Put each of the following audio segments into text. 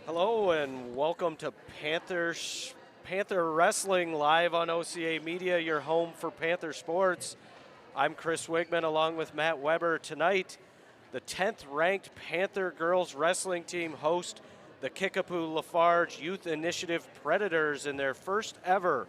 Hello and welcome to Panther Wrestling live on OCA Media, your home for Panther sports. I'm Chris Wigman along with Matt Weber. Tonight, the 10th ranked Panther girls wrestling team host the Kickapoo Lafarge Youth Initiative Predators in their first ever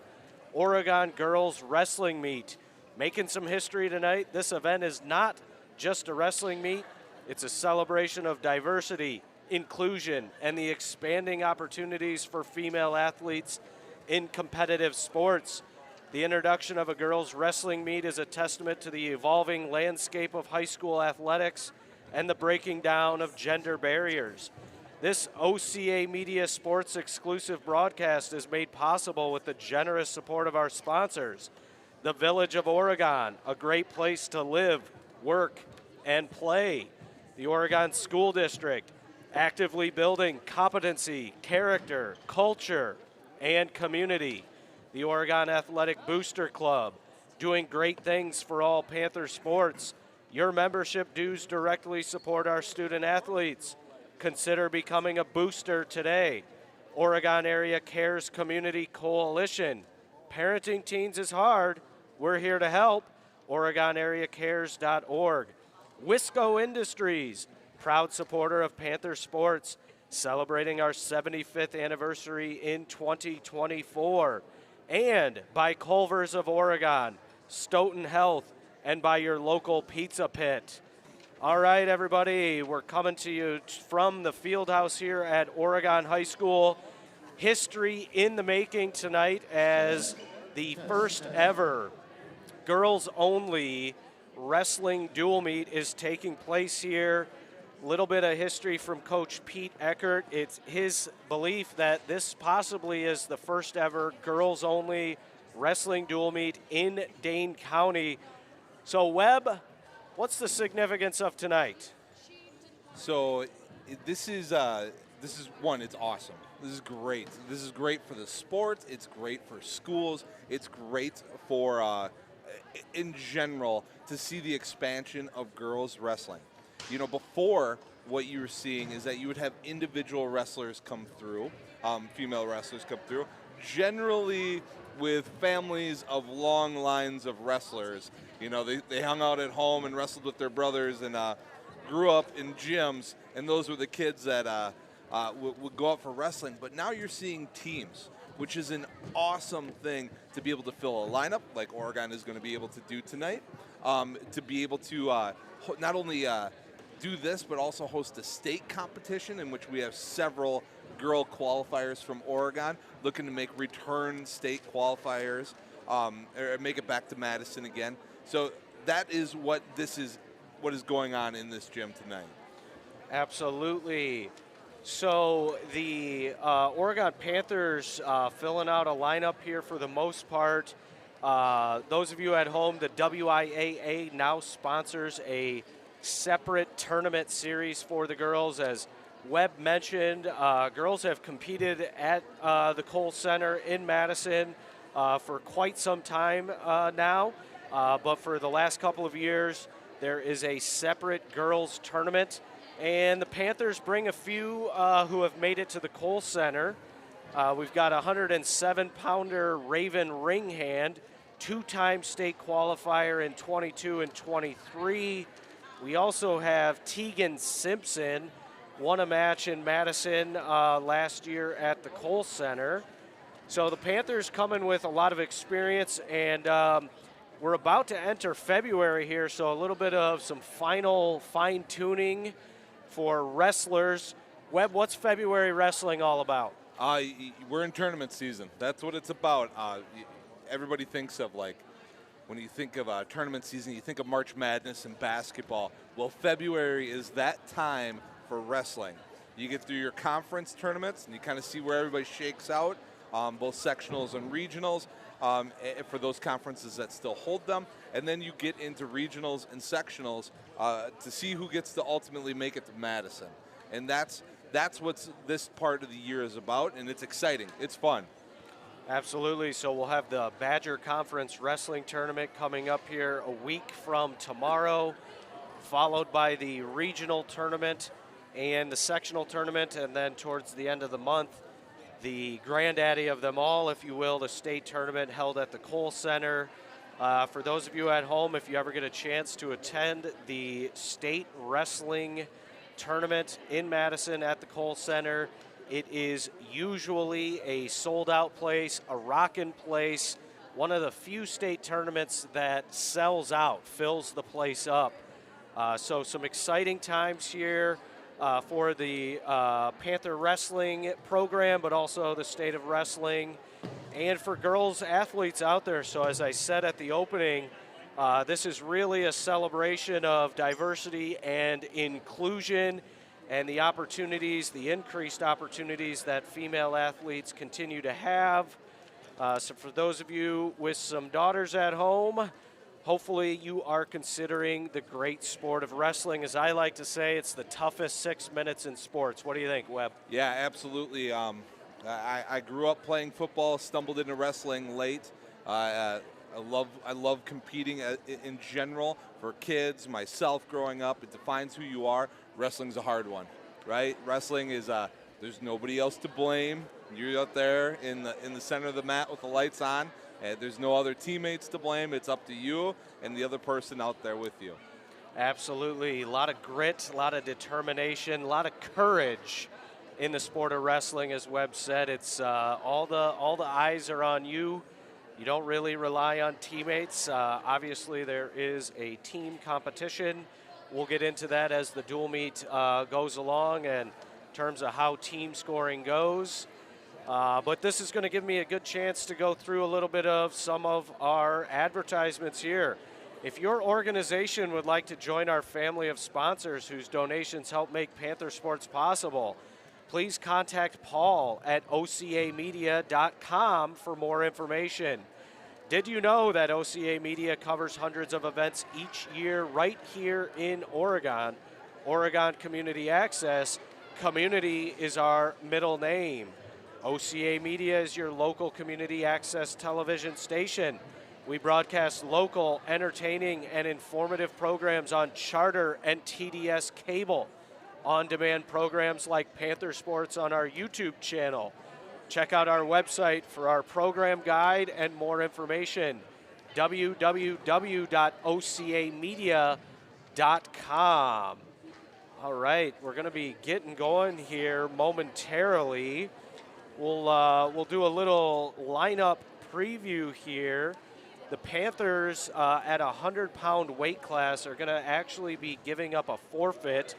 Oregon girls wrestling meet. Making some history tonight, this event is not just a wrestling meet, it's a celebration of diversity, inclusion, and the expanding opportunities for female athletes in competitive sports. The introduction of a girls' wrestling meet is a testament to the evolving landscape of high school athletics and the breaking down of gender barriers. This OCA Media Sports exclusive broadcast is made possible with the generous support of our sponsors. The Village of Oregon, a great place to live, work, and play. The Oregon School District, actively building competency, character, culture, and community. The Oregon Athletic Booster Club, doing great things for all Panther sports. Your membership dues directly support our student athletes. Consider becoming a booster today. Oregon Area Cares Community Coalition. Parenting teens is hard. We're here to help. OregonAreaCares.org. Wisco Industries, proud supporter of Panther sports, celebrating our 75th anniversary in 2024. And by Culver's of Oregon, Stoughton Health, and by your local Pizza Pit. All right, everybody, we're coming to you from the field house here at Oregon High School. History in the making tonight as the first ever girls-only wrestling dual meet is taking place here. Little bit of history from Coach Pete Eckert. It's his belief that this possibly is the first ever girls-only wrestling dual meet in Dane County. So, Webb, what's the significance of tonight? So, this is one. It's awesome. This is great. This is great for the sport. It's great for schools. It's great for in general to see the expansion of girls wrestling. Before, what you were seeing is that you would have individual wrestlers come through, female wrestlers come through, generally with families of long lines of wrestlers. They hung out at home and wrestled with their brothers and grew up in gyms, and those were the kids that would go out for wrestling. But now you're seeing teams, which is an awesome thing to be able to fill a lineup like Oregon is going to be able to do tonight, to be able to not only do this, but also host a state competition in which we have several girl qualifiers from Oregon looking to make return state qualifiers, or make it back to Madison again. So that is what is going on in this gym tonight. Absolutely. So the Oregon Panthers filling out a lineup here for the most part. Those of you at home, the WIAA now sponsors a separate tournament series for the girls. As Webb mentioned, girls have competed at the Kohl Center in Madison for quite some time now, but for the last couple of years, there is a separate girls tournament, and the Panthers bring a few who have made it to the Kohl Center. We've got a 107-pounder Raven Ringhand, two-time state qualifier in 22 and 23. We also have Tegan Simpson, won a match in Madison last year at the Kohl Center. So the Panthers coming with a lot of experience, and we're about to enter February here, so a little bit of some final fine-tuning for wrestlers. Webb, what's February wrestling all about? We're in tournament season. That's what it's about. Everybody thinks of, like, when you think of tournament season, you think of March Madness and basketball. Well, February is that time for wrestling. You get through your conference tournaments, and you kind of see where everybody shakes out, both sectionals and regionals, for those conferences that still hold them. And then you get into regionals and sectionals to see who gets to ultimately make it to Madison. And that's what this part of the year is about, and it's exciting. It's fun. Absolutely. So we'll have the Badger Conference Wrestling Tournament coming up here a week from tomorrow, followed by the regional tournament and the sectional tournament, and then towards the end of the month, the granddaddy of them all, if you will, the state tournament held at the Kohl Center. For those of you at home, if you ever get a chance to attend the state wrestling tournament in Madison at the Kohl Center, it is usually a sold-out place, a rockin' place, one of the few state tournaments that sells out, fills the place up. So some exciting times here for the Panther Wrestling program, but also the state of wrestling, and for girls athletes out there. So as I said at the opening, this is really a celebration of diversity and inclusion, and the opportunities, the increased opportunities that female athletes continue to have. So for those of you with some daughters at home, hopefully you are considering the great sport of wrestling. As I like to say, it's the toughest 6 minutes in sports. What do you think, Webb? Yeah, absolutely. I grew up playing football, stumbled into wrestling late. I love competing in general for kids, myself growing up. It defines who you are. Wrestling's a hard one, right? Wrestling is there's nobody else to blame. You're out there in the center of the mat with the lights on. There's no other teammates to blame. It's up to you and the other person out there with you. Absolutely. A lot of grit, a lot of determination, a lot of courage in the sport of wrestling. As Webb said, it's all the eyes are on you. You don't really rely on teammates. Obviously, there is a team competition. We'll get into that as the dual meet goes along and in terms of how team scoring goes. But this is going to give me a good chance to go through a little bit of some of our advertisements here. If your organization would like to join our family of sponsors whose donations help make Panther Sports possible, please contact Paul at ocamedia.com for more information. Did you know that OCA Media covers hundreds of events each year right here in Oregon? Oregon Community Access. Community is our middle name. OCA Media is your local community access television station. We broadcast local, entertaining, and informative programs on Charter and TDS cable. On-demand programs like Panther Sports on our YouTube channel. Check out our website for our program guide and more information. www.ocamedia.com. All right, we're going to be getting going here momentarily. We'll do a little lineup preview here. The Panthers at a 100-pound weight class are going to actually be giving up a forfeit.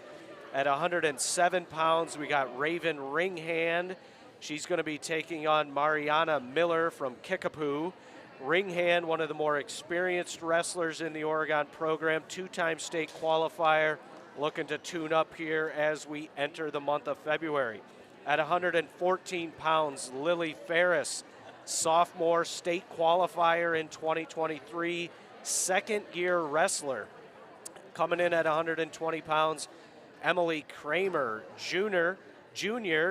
At 107 pounds, we got Raven Ringhand. She's going to be taking on Mariana Miller from Kickapoo. Ringhand, one of the more experienced wrestlers in the Oregon program, two-time state qualifier, looking to tune up here as we enter the month of February. At 114 pounds, Lily Ferris, sophomore state qualifier in 2023, second-year wrestler. Coming in at 120 pounds, Emily Kramer, junior,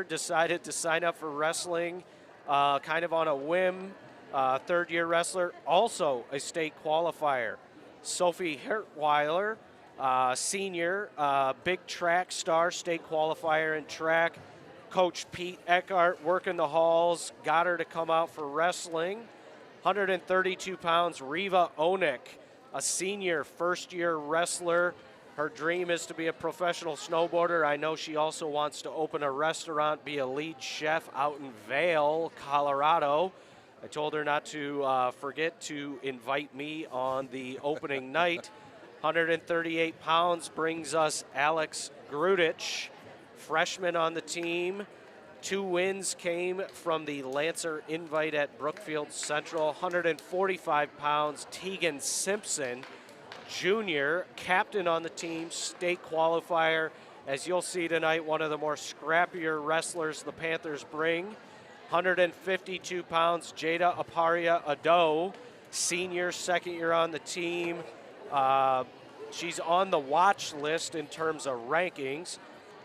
decided to sign up for wrestling kind of on a whim. Third-year wrestler, also a state qualifier. Sophie Hertweiler, senior, big track star, state qualifier in track. Coach Pete Eckhart working the halls, got her to come out for wrestling. 132 pounds, Riva Onik, a senior first-year wrestler. Her dream is to be a professional snowboarder. I know she also wants to open a restaurant, be a lead chef out in Vail, Colorado. I told her not to forget to invite me on the opening night. 138 pounds brings us Alex Grudich, freshman on the team. 2 wins came from the Lancer Invite at Brookfield Central. 145 pounds, Tegan Simpson, junior, captain on the team, state qualifier. As you'll see tonight, one of the more scrappier wrestlers the Panthers bring. 152 pounds, Jada Aparia Ado, senior, second year on the team. She's on the watch list in terms of rankings.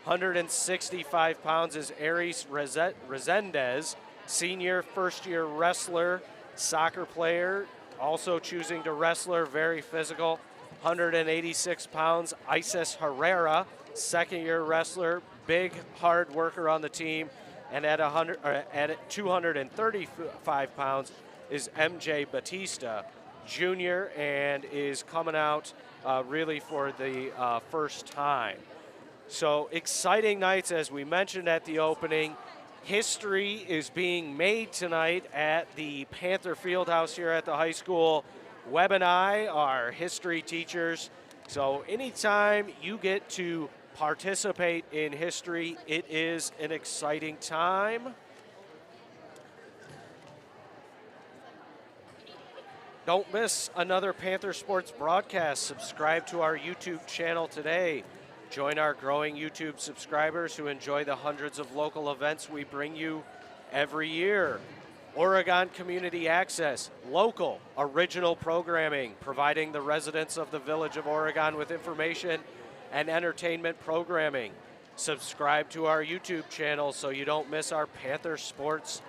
165 pounds is Aries Resendez, senior, first-year wrestler, soccer player, also choosing to wrestler, very physical. 186 pounds, Isis Herrera, second-year wrestler, big, hard worker on the team. And at 235 pounds is MJ Batista, junior, and is coming out really for the first time. So exciting nights, as we mentioned at the opening. History is being made tonight at the Panther Fieldhouse here at the high school. Webb and I are history teachers, so anytime you get to participate in history, it is an exciting time. Don't miss another Panther Sports broadcast. Subscribe to our YouTube channel today. Join our growing YouTube subscribers who enjoy the hundreds of local events we bring you every year. Oregon Community Access, local, original programming, providing the residents of the Village of Oregon with information and entertainment programming. Subscribe to our YouTube channel so you don't miss our Panther Sports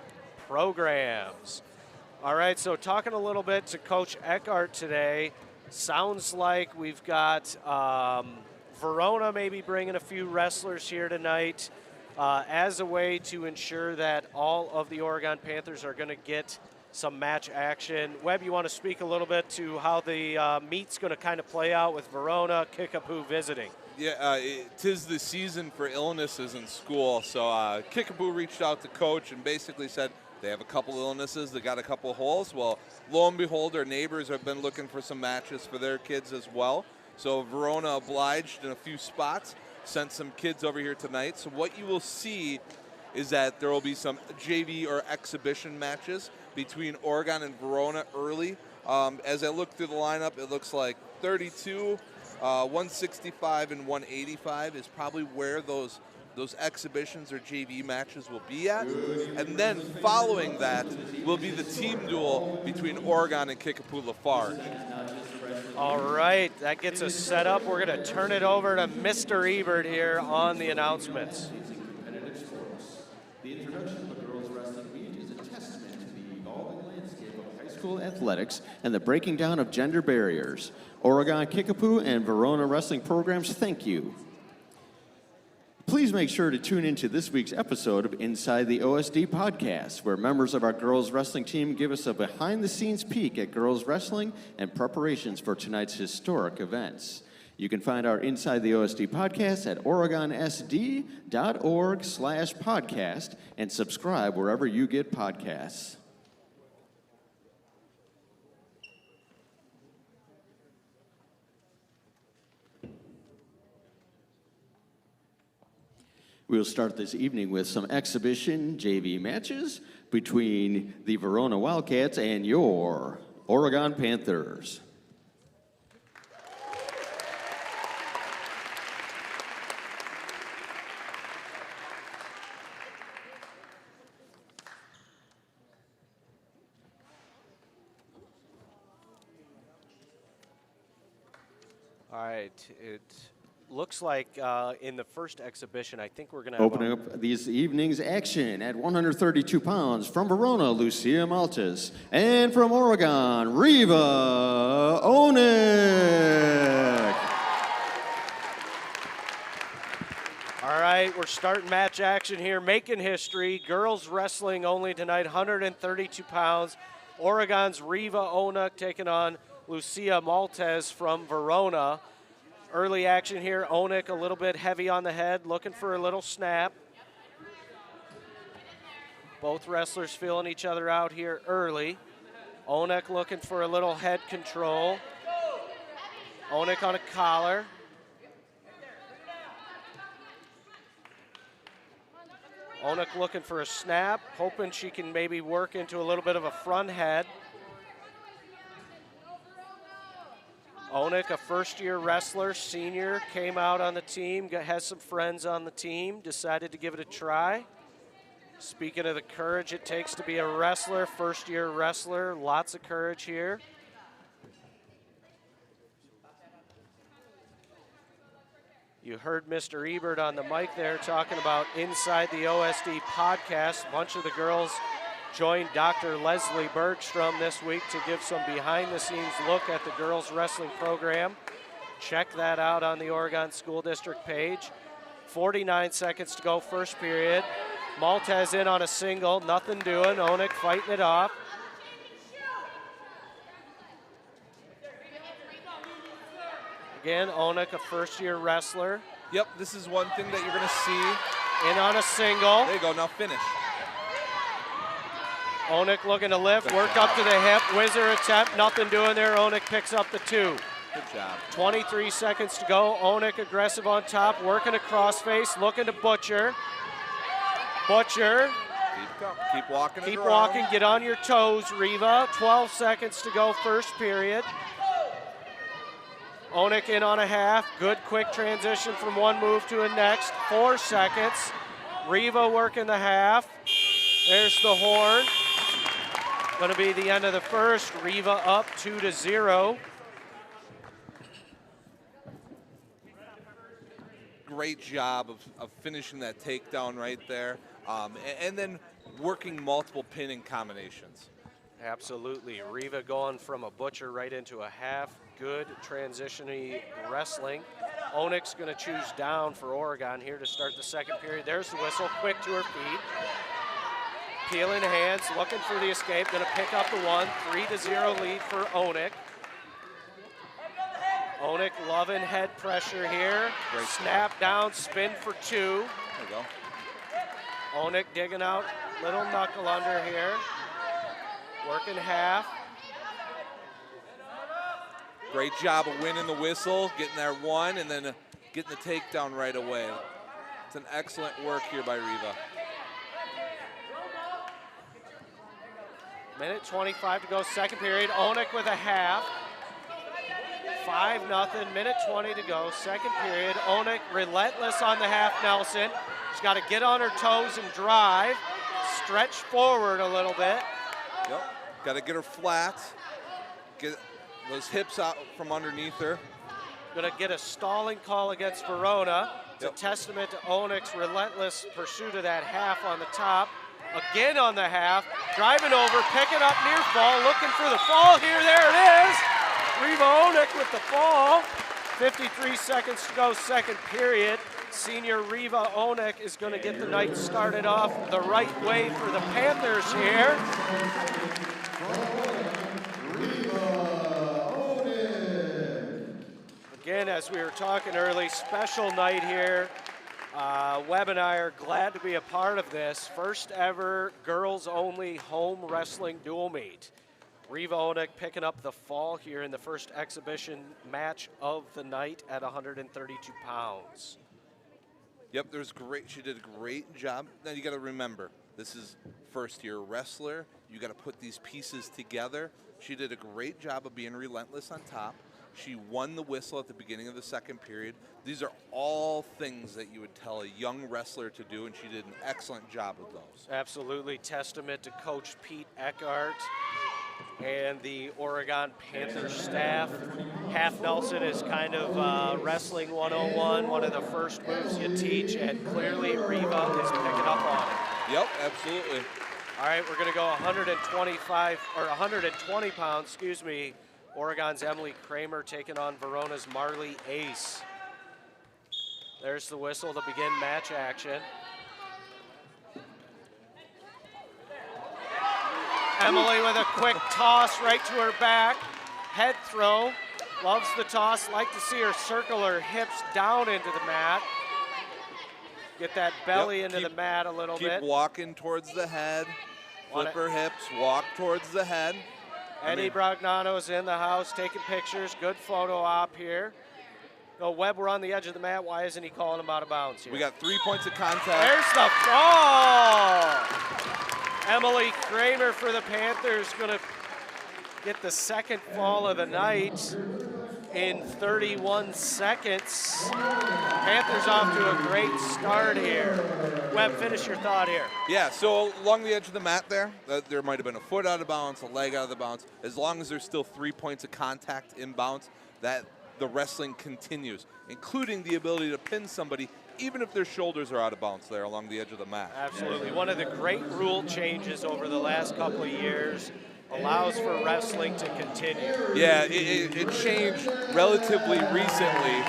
programs. All right, so talking a little bit to Coach Eckhart today, sounds like we've got Verona maybe bringing a few wrestlers here tonight as a way to ensure that all of the Oregon Panthers are going to get some match action. Webb, you want to speak a little bit to how the meet's going to kind of play out with Verona, Kickapoo visiting? Yeah, 'tis the season for illnesses in school, so Kickapoo reached out to Coach and basically said they have a couple illnesses, they got a couple holes. Well, lo and behold, our neighbors have been looking for some matches for their kids as well. So Verona obliged in a few spots, sent some kids over here tonight. So what you will see is that there will be some JV or exhibition matches between Oregon and Verona early. As I look through the lineup, it looks like 32, 165, and 185 is probably where those exhibitions or JV matches will be at. And then following that will be the team duel between Oregon and Kickapoo Lafarge. All right, that gets us set up. We're going to turn it over to Mr. Ebert here on the announcements. The introduction of a girls' wrestling meet is a testament to the evolving landscape of high school athletics and the breaking down of gender barriers. Oregon Kickapoo and Verona wrestling programs, thank you. Please make sure to tune into this week's episode of Inside the OSD podcast, where members of our girls wrestling team give us a behind-the-scenes peek at girls wrestling and preparations for tonight's historic events. You can find our Inside the OSD podcast at OregonSD.org/podcast and subscribe wherever you get podcasts. We'll start this evening with some exhibition JV matches between the Verona Wildcats and your Oregon Panthers. All right, it looks like in the first exhibition, I think we're going to opening up this evening's action at 132 pounds from Verona, Lucia Maltes, and from Oregon, Riva Onik. All right, we're starting match action here, making history. Girls wrestling only tonight, 132 pounds. Oregon's Riva Onik taking on Lucia Maltes from Verona. Early action here, Onik a little bit heavy on the head, looking for a little snap. Both wrestlers feeling each other out here early. Onik looking for a little head control. Onik on a collar. Onik looking for a snap, hoping she can maybe work into a little bit of a front head. Onik, a first-year wrestler, senior, came out on the team, has some friends on the team, decided to give it a try. Speaking of the courage it takes to be a wrestler, first-year wrestler, lots of courage here. You heard Mr. Ebert on the mic there talking about Inside the OSD podcast. A bunch of the girls joined Dr. Leslie Bergstrom this week to give some behind-the-scenes look at the girls wrestling program. Check that out on the Oregon School District page. 49 seconds to go, first period. Maltes in on a single, nothing doing. Onik fighting it off. Again, Onik, a first-year wrestler. Yep, this is one thing that you're going to see. In on a single. There you go, now finish. Onik looking to lift, work up to the hip, whizzer attempt, nothing doing there. Onik picks up the 2. Good job. 23 seconds to go. Onik aggressive on top, working a crossface, looking to butcher. Butcher. Keep walking. Keep walking, get on your toes, Riva. 12 seconds to go, first period. Onik in on a half, good quick transition from one move to a next. 4 seconds. Riva working the half. There's the horn. Going to be the end of the first. Riva up 2-0. Great job of finishing that takedown right there, and then working multiple pinning combinations. Absolutely. Riva going from a butcher right into a half. Good transition-y wrestling. Onik's going to choose down for Oregon here to start the second period. There's the whistle, quick to her feet. Peeling hands, looking for the escape, going to pick up the 1, 3-0 lead for Onik. Onik loving head pressure here. Great Snap down, spin for 2. There you go. Onik digging out, little knuckle under here. Working half. Great job of winning the whistle, getting that 1, and then getting the takedown right away. It's an excellent work here by Riva. Minute 25 to go, second period. Onik with a half. 5-0, minute 20 to go, second period. Onik relentless on the half Nelson. She's got to get on her toes and drive. Stretch forward a little bit. Yep, got to get her flat. Get those hips out from underneath her. Going to get a stalling call against Verona. It's Yep. a testament to Onik's relentless pursuit of that half on the top. again on the half, driving over, picking up near fall, looking for the fall here. There it is. Riva Onek with the fall. 53 seconds to go, second period. Senior Riva Onek is going to get the night started off the right way for the Panthers here. Again, as we were talking early, special night here. Webb and I are glad to be a part of this. First ever girls-only home wrestling dual meet. Riva Onek picking up the fall here in the first exhibition match of the night at 132 pounds. Yep, she did a great job. Now you got to remember, this is first-year wrestler. You got to put these pieces together. She did a great job of being relentless on top. She won the whistle at the beginning of the second period. These are all things that you would tell a young wrestler to do, and she did an excellent job of those. Absolutely, testament to Coach Pete Eckhart and the Oregon Panthers staff. Half Nelson is kind of wrestling 101, one of the first moves you teach, and clearly Riva is picking up on it. Yep, absolutely. All right, we're going to go 120 pounds, excuse me. Oregon's Emily Kramer taking on Verona's Marley Ace. There's the whistle to begin match action. Emily with a quick toss right to her back. Head throw. Loves the toss. Like to see her circle her hips down into the mat. Get that belly into the mat a little bit. Keep walking towards the head. Flip her hips. Walk towards the head. Eddie Bragnano's in the house taking pictures. Good photo op here. No, Webb, we're on the edge of the mat. Why isn't he calling him out of bounds here? We got 3 points of contact. There's the fall. Emily Kramer for the Panthers going to get the second fall of the night in 31 seconds. Panthers off to a great start here. Webb, finish your thought here. Yeah, so along the edge of the mat there might have been a foot out of bounds, a leg out of the bounds. As long as there's still 3 points of contact in bounds, that the wrestling continues, including the ability to pin somebody even if their shoulders are out of bounds there along the edge of the mat. Absolutely. One of the great rule changes over the last couple of years allows for wrestling to continue. Yeah, it changed relatively recently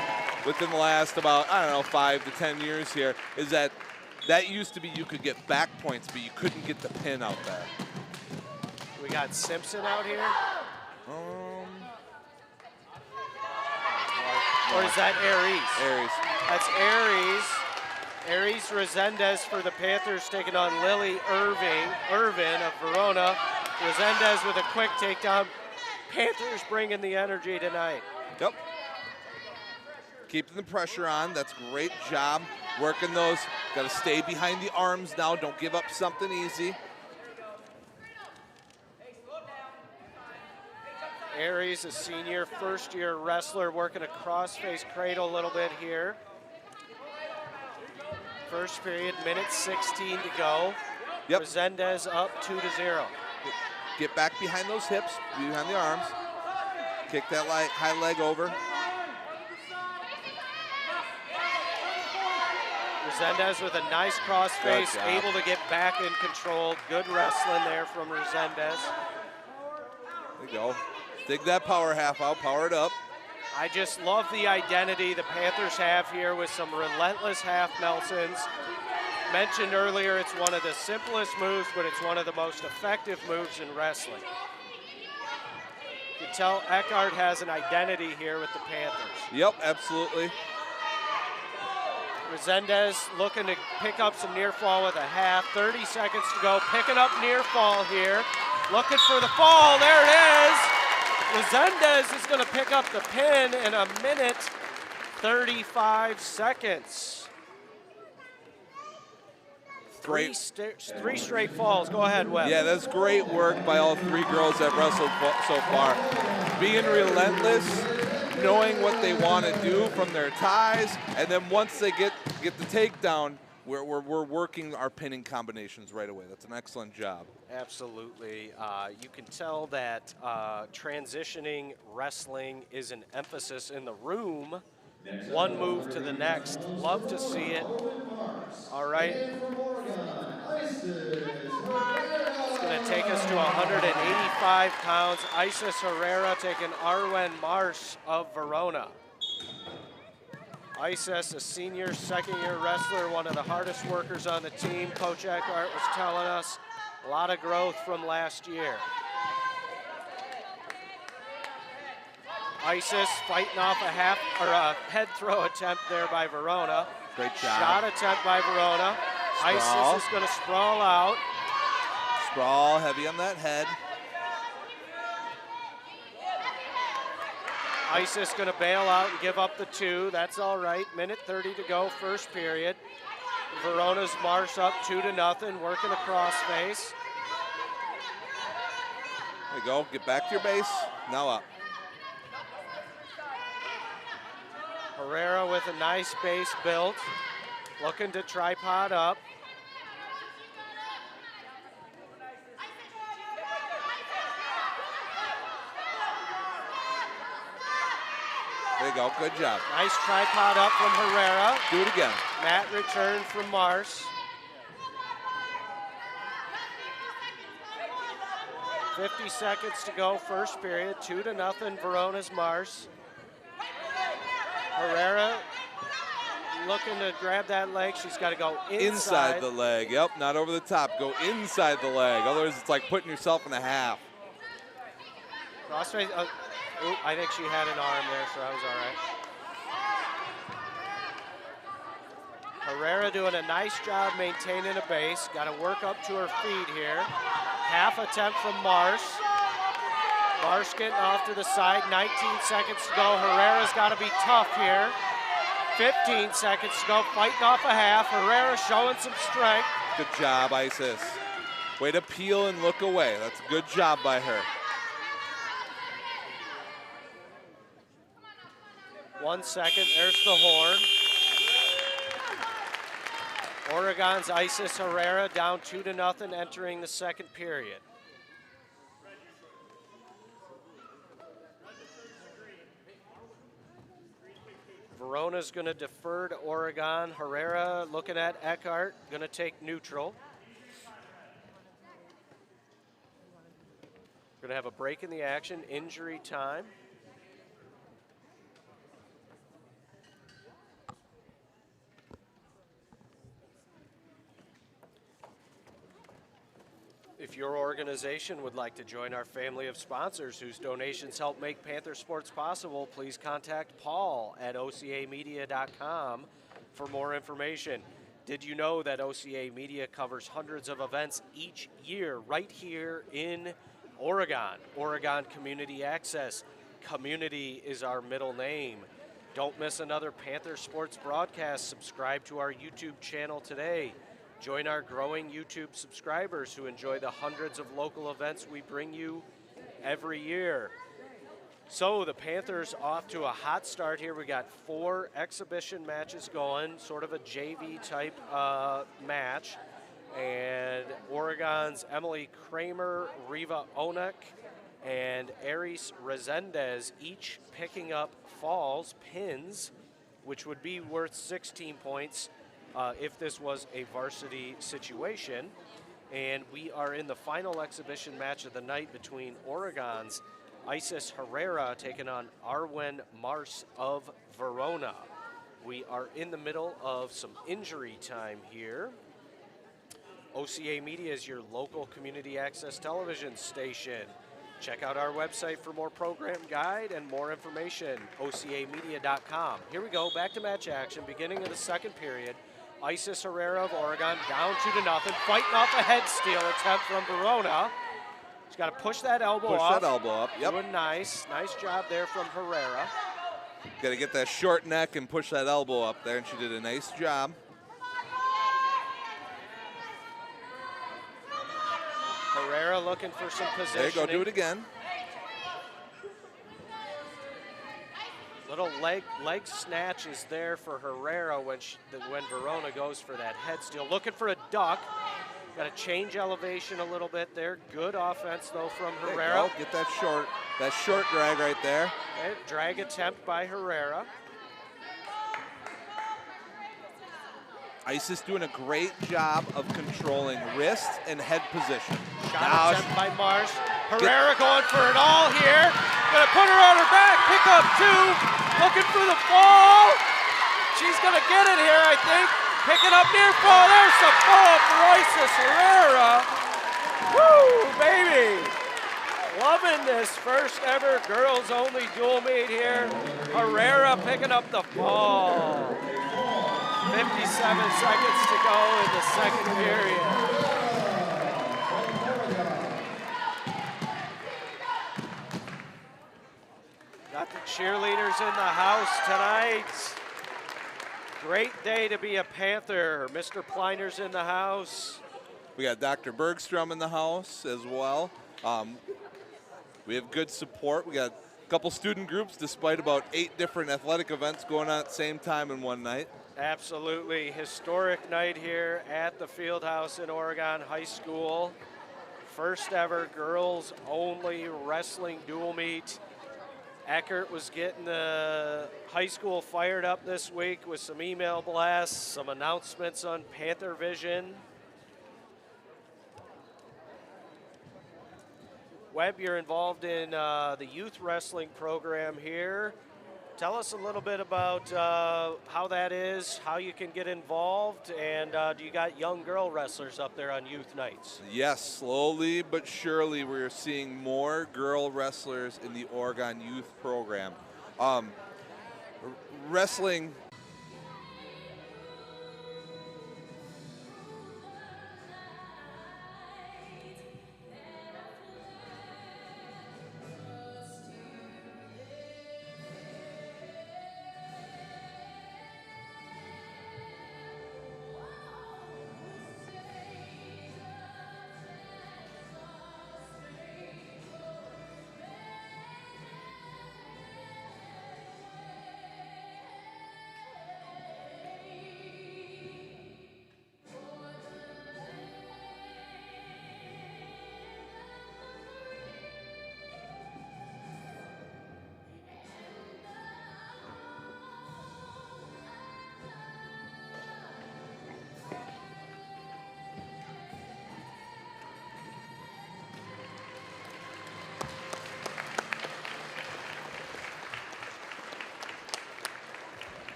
within the last about, 5 to 10 years here, is that used to be you could get back points, but you couldn't get the pin out there. We got Simpson out here. Or is that Aries? Aries. That's Aries. Aries Resendez for the Panthers taking on Lily Irvin of Verona. Resendez with a quick takedown. Panthers bringing the energy tonight. Yep. Keeping the pressure on. That's great job. Working those. Got to stay behind the arms now. Don't give up something easy. Aries, a senior, first-year wrestler, working a cross-face cradle a little bit here. First period, minute 16 to go. Yep. Resendez up 2-0. Get back behind those hips, behind the arms. Kick that high leg over. Resendez with a nice cross-face, able to get back in control. Good wrestling there from Resendez. There you go. Dig that power half out, power it up. I just love the identity the Panthers have here with some relentless half Nelsons. Mentioned earlier, it's one of the simplest moves, but it's one of the most effective moves in wrestling. You can tell Eckhart has an identity here with the Panthers. Yep, absolutely. Resendez looking to pick up some near fall with a half. 30 seconds to go, picking up near fall here. Looking for the fall, there it is. Resendez is going to pick up the pin in a minute, 35 seconds. Three straight falls. Go ahead, Webb. Yeah, that's great work by all three girls that wrestled so far. Being relentless, knowing what they want to do from their ties, and then once they get the takedown, we're working our pinning combinations right away. That's an excellent job. Absolutely. You can tell that transitioning wrestling is an emphasis in the room. One move to the next. Love to see it. All right. It's going to take us to 185 pounds. Isis Herrera taking Arwen Marsh of Verona. Isis, a senior, second-year wrestler, one of the hardest workers on the team. Coach Eckhart was telling us a lot of growth from last year. Isis fighting off a head throw attempt there by Verona. Great job. Shot attempt by Verona. Sprawl. Isis is going to sprawl out. Sprawl, heavy on that head. Isis going to bail out and give up the 2. That's all right. Minute 30 to go, first period. Verona's Marsh up 2-0, working a crossface. There you go. Get back to your base. Now up. Herrera with a nice base built. Looking to tripod up. There you go. Good job. Nice tripod up from Herrera. Do it again. Mat return from Mars. 50 seconds to go, first period. 2-0, Verona's Mars. Herrera looking to grab that leg. She's got to go Inside the leg. Yep, not over the top. Go inside the leg. Otherwise, it's like putting yourself in a half. Crossface. I think she had an arm there, so that was all right. Herrera doing a nice job maintaining a base. Got to work up to her feet here. Half attempt from Marsh. Marsh getting off to the side. 19 seconds to go. Herrera's got to be tough here. 15 seconds to go. Fighting off a half. Herrera showing some strength. Good job, Isis. Way to peel and look away. That's a good job by her. 1 second, there's the horn. Oregon's Isis Herrera down 2-0 entering the second period. Verona's going to defer to Oregon. Herrera looking at Eckhart, going to take neutral. We're going to have a break in the action, injury time. If your organization would like to join our family of sponsors whose donations help make Panther sports possible, please contact Paul at OCAmedia.com for more information. Did you know that OCA Media covers hundreds of events each year right here in Oregon? Oregon Community Access. Community is our middle name. Don't miss another Panther sports broadcast. Subscribe to our YouTube channel today. Join our growing YouTube subscribers who enjoy the hundreds of local events we bring you every year. So the Panthers off to a hot start here. We got 4 exhibition matches going, sort of a JV type match. And Oregon's Emily Kramer, Riva Onek, and Aries Resendez each picking up falls, pins, which would be worth 16 points. If this was a varsity situation. And we are in the final exhibition match of the night between Oregon's Isis Herrera taking on Arwen Marsh of Verona. We are in the middle of some injury time here. OCA Media is your local community access television station. Check out our website for more program guide and more information, ocamedia.com. Here we go, back to match action, beginning of the second period. Isis Herrera of Oregon down 2-0, fighting off a head steal attempt from Verona. She's got to push that elbow off. Push that elbow up, yep. Doing nice job there from Herrera. Got to get that short neck and push that elbow up there, and she did a nice job. Herrera looking for some positioning. There you go, do it again. Little leg snatch is there for Herrera when Verona goes for that head steal. Looking for a duck. Got to change elevation a little bit there. Good offense though from Herrera. Get that short drag right there. Okay, drag attempt by Herrera. Isis doing a great job of controlling wrist and head position. Shot attempt by Marsh. Herrera going for it all here. Gonna put her on her back, pick up 2, looking for the fall. She's gonna get it here, I think. Picking up near fall, there's the fall for Isis Herrera. Woo, baby. Loving this first ever girls only dual meet here. Herrera picking up the fall. 57 seconds to go in the second period. Got the cheerleaders in the house tonight. Great day to be a Panther. Mr. Pleiner's in the house. We got Dr. Bergstrom in the house as well. We have good support. We got a couple student groups despite about 8 different athletic events going on at the same time in one night. Absolutely historic night here at the Fieldhouse in Oregon High School. First ever girls only wrestling dual meet. Eckert was getting the high school fired up this week with some email blasts, some announcements on Panther Vision. Webb, you're involved in the youth wrestling program here. Tell us a little bit about how that is, how you can get involved, and do you got young girl wrestlers up there on youth nights? Yes, slowly but surely we're seeing more girl wrestlers in the Oregon youth program. Wrestling.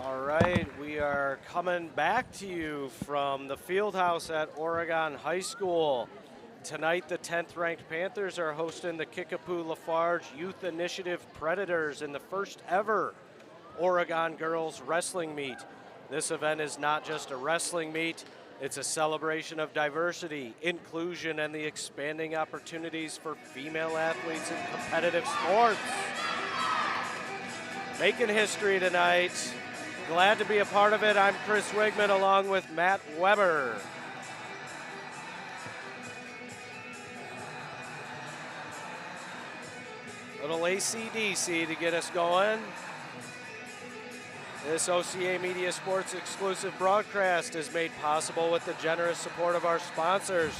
All right, we are coming back to you from the Fieldhouse at Oregon High School. Tonight, the 10th ranked Panthers are hosting the Kickapoo Lafarge Youth Initiative Predators in the first ever Oregon Girls Wrestling Meet. This event is not just a wrestling meet, it's a celebration of diversity, inclusion, and the expanding opportunities for female athletes in competitive sports. Making history tonight. Glad to be a part of it. I'm Chris Wigman along with Matt Weber. Little AC/DC to get us going. This OCA Media Sports exclusive broadcast is made possible with the generous support of our sponsors.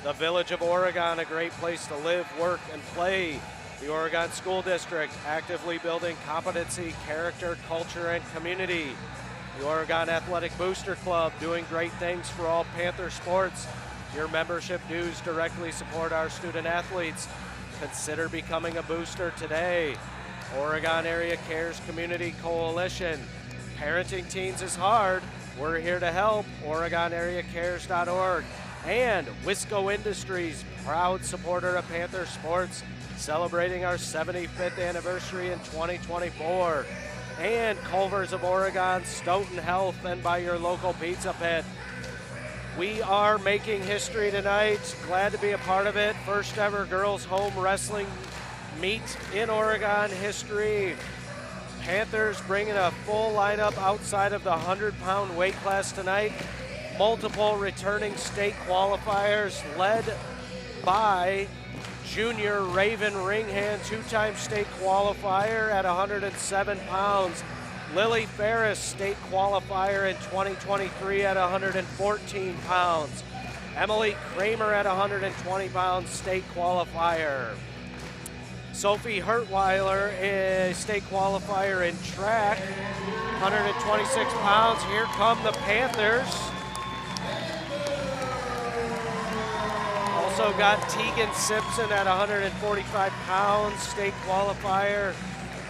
The Village of Oregon, a great place to live, work, and play. The Oregon School District, actively building competency, character, culture, and community. The Oregon Athletic Booster Club, doing great things for all Panther sports. Your membership dues directly support our student athletes. Consider becoming a booster today. Oregon Area Cares Community Coalition. Parenting teens is hard. We're here to help. OregonAreaCares.org. And Wisco Industries, proud supporter of Panther sports, celebrating our 75th anniversary in 2024. And Culver's of Oregon, Stoughton Health, and by your local Pizza Pit. We are making history tonight. Glad to be a part of it. First ever girls home wrestling meet in Oregon history. Panthers bringing a full lineup outside of the 100-pound weight class tonight. Multiple returning state qualifiers led by junior Raven Ringhand, 2-time state qualifier at 107 pounds. Lily Ferris, state qualifier in 2023 at 114 pounds. Emily Kramer at 120 pounds, state qualifier. Sophie Hertweiler, a state qualifier in track, 126 pounds. Here come the Panthers. Also got Tegan Simpson at 145 pounds, state qualifier.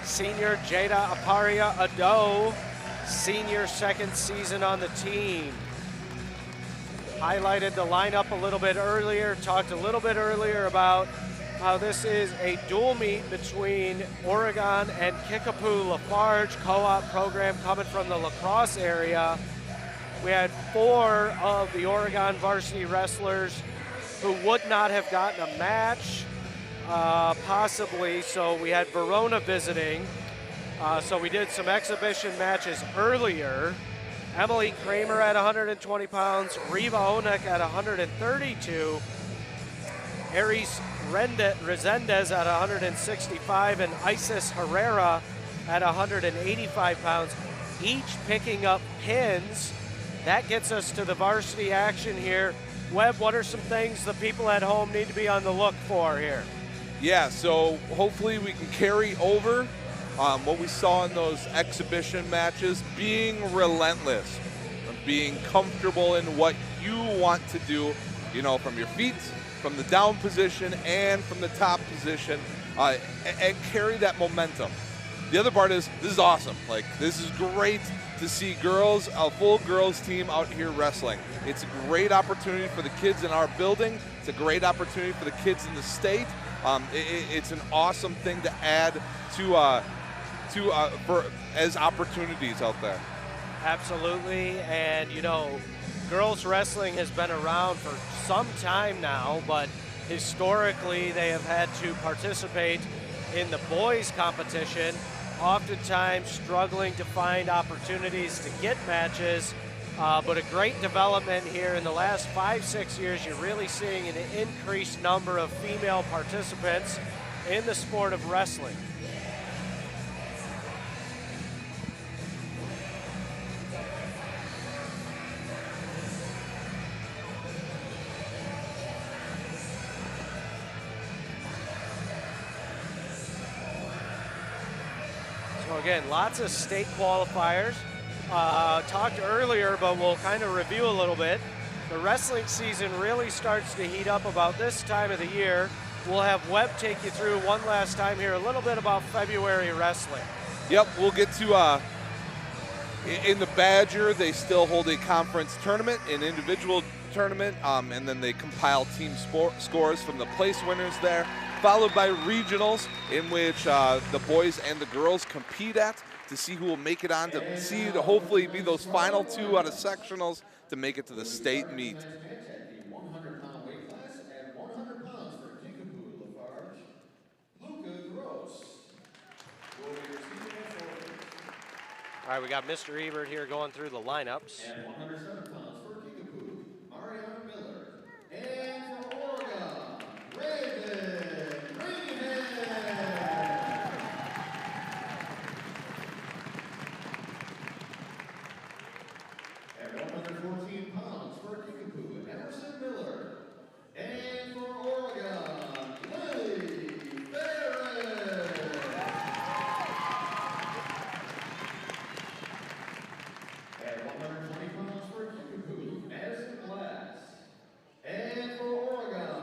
Senior Jada Aparia Ado, senior second season on the team. Highlighted the lineup a little bit earlier, talked a little bit earlier about how this is a dual meet between Oregon and Kickapoo Lafarge co-op program coming from the La Crosse area. We had 4 of the Oregon varsity wrestlers who would not have gotten a match, possibly, so we had Verona visiting. So we did some exhibition matches earlier. Emily Kramer at 120 pounds, Reva Onek at 132, Aries Resendez at 165, and Isis Herrera at 185 pounds, each picking up pins. That gets us to the varsity action here. Webb, what are some things the people at home need to be on the look for here? Yeah, so hopefully we can carry over what we saw in those exhibition matches, being relentless, being comfortable in what you want to do, you know, from your feet, from the down position, and from the top position, and carry that momentum. The other part is, this is awesome. Like, this is great to see girls, a full girls team out here wrestling. It's a great opportunity for the kids in our building. It's a great opportunity for the kids in the state. It's an awesome thing to add for as opportunities out there. Absolutely, and you know, girls wrestling has been around for some time now, but historically they have had to participate in the boys competition, oftentimes struggling to find opportunities to get matches, but a great development here in the last 5-6 years. You're really seeing an increased number of female participants in the sport of wrestling. So again, lots of state qualifiers. Talked earlier, but we'll kind of review a little bit. The wrestling season really starts to heat up about this time of the year. We'll have Webb take you through one last time here a little bit about February wrestling. Yep, we'll get to, in the Badger, they still hold a conference tournament, an individual tournament, and then they compile team scores from the place winners there, followed by regionals, in which the boys and the girls compete at to see who will make it on to hopefully be those final 2 out of sectionals to make it to the state meet. All right, we got Mr. Ebert here going through the lineups. At 107 pounds for Kickapoo, Mariana Miller. And for Oregon, Raven Rainhead. At 114 pounds for Kickapoo, Emerson Miller. And for Oregon, Lily Ferris. At 120 pounds for Kickapoo, Madison Glass. And for Oregon,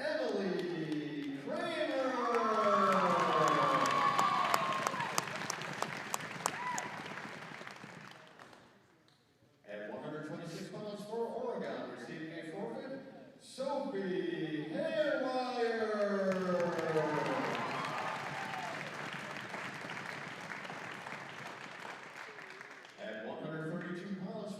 Emily Kramer. At 126 pounds for Oregon, receiving a forfeit, Sophie Hertweiler. At 132 pounds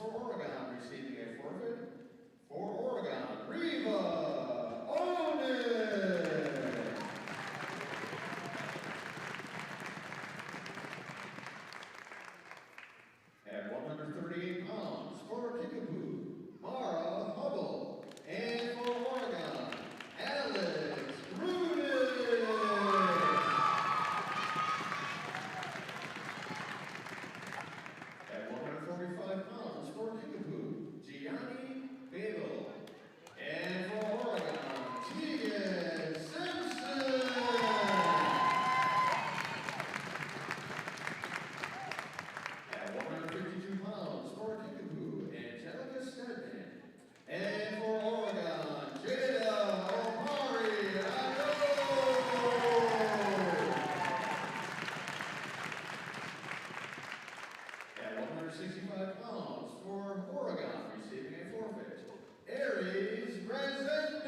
265 pounds for Oregon, receiving a forfeit, Aries Resendez.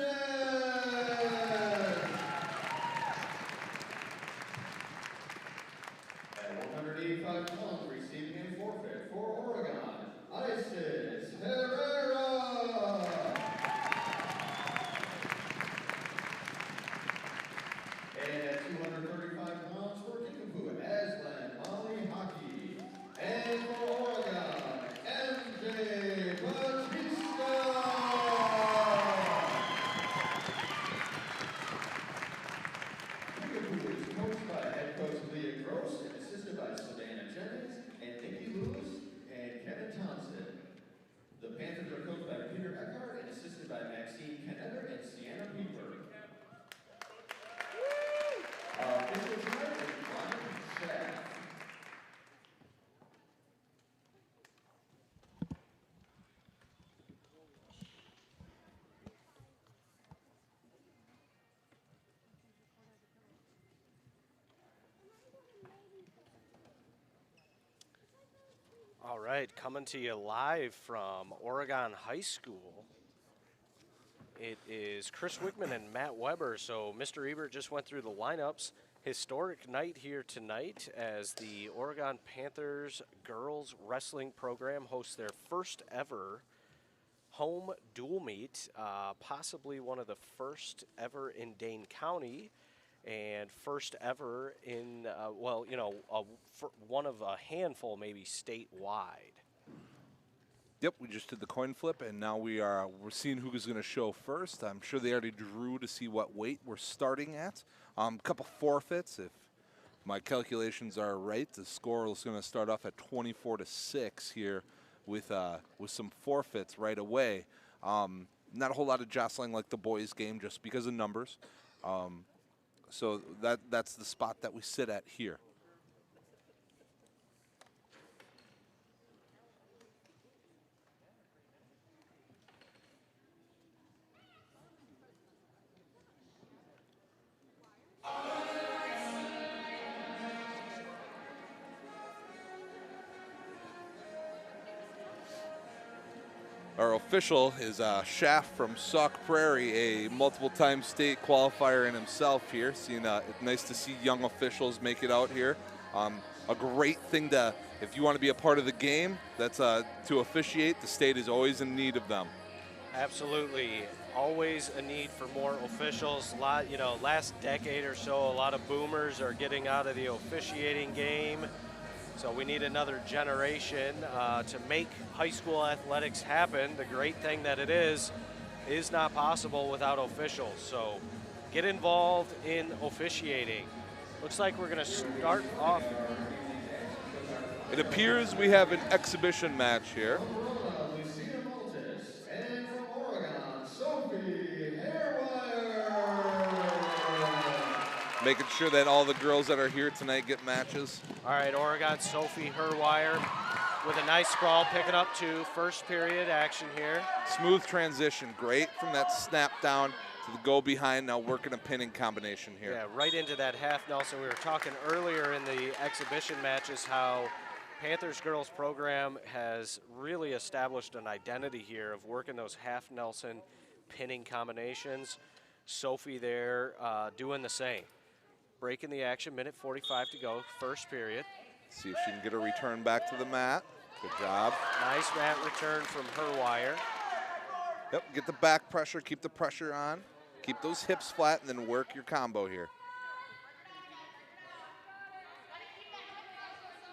At 185 pounds, receiving a forfeit for Oregon, Isis Herrera. And at 235 pounds for Kickapoo, Aslan Molly Hockey. And for Oregon, MJ Batista. Kickapoo is coached by head coach Leah Gross and assisted by Savannah Jennings and Nikki Lewis and Kevin Thompson. The Panthers are coached by Peter Eckhart and assisted by Maxine Kennetter and Sienna Pieper. Official tonight is Brian Schaff. All right, coming to you live from Oregon High School. It is Chris Wickman and Matt Weber. So Mr. Ebert just went through the lineups. Historic night here tonight as the Oregon Panthers girls wrestling program hosts their first ever home dual meet, possibly one of the first ever in Dane County and first ever in, one of a handful maybe statewide. Yep, we just did the coin flip, and now we're seeing who's going to show first. I'm sure they already drew to see what weight we're starting at. A couple forfeits, if my calculations are right. The score is going to start off at 24-6 here with some forfeits right away. Not a whole lot of jostling like the boys' game, just because of numbers. So that's the spot that we sit at here. Our official is Schaff from Sauk Prairie, a multiple-time state qualifier in himself here. It's nice to see young officials make it out here. A great thing if you want to be a part of the game, that's to officiate. The state is always in need of them. Absolutely, always a need for more officials. Last decade or so, a lot of boomers are getting out of the officiating game. So we need another generation to make high school athletics happen. The great thing that it is not possible without officials. So get involved in officiating. Looks like we're going to start off. It appears we have an exhibition match here. Making sure that all the girls that are here tonight get matches. All right, Oregon, Sophie Herwire with a nice scrawl, picking up to first period action here. Smooth transition, great from that snap down to the go behind, now working a pinning combination here. Yeah, right into that half Nelson. We were talking earlier in the exhibition matches how Panthers girls program has really established an identity here of working those half Nelson pinning combinations. Sophie there doing the same. Breaking the action, minute 45 to go, first period. See if she can get a return back to the mat. Good job. Nice mat return from Herwire. Yep, get the back pressure, keep the pressure on. Keep those hips flat and then work your combo here.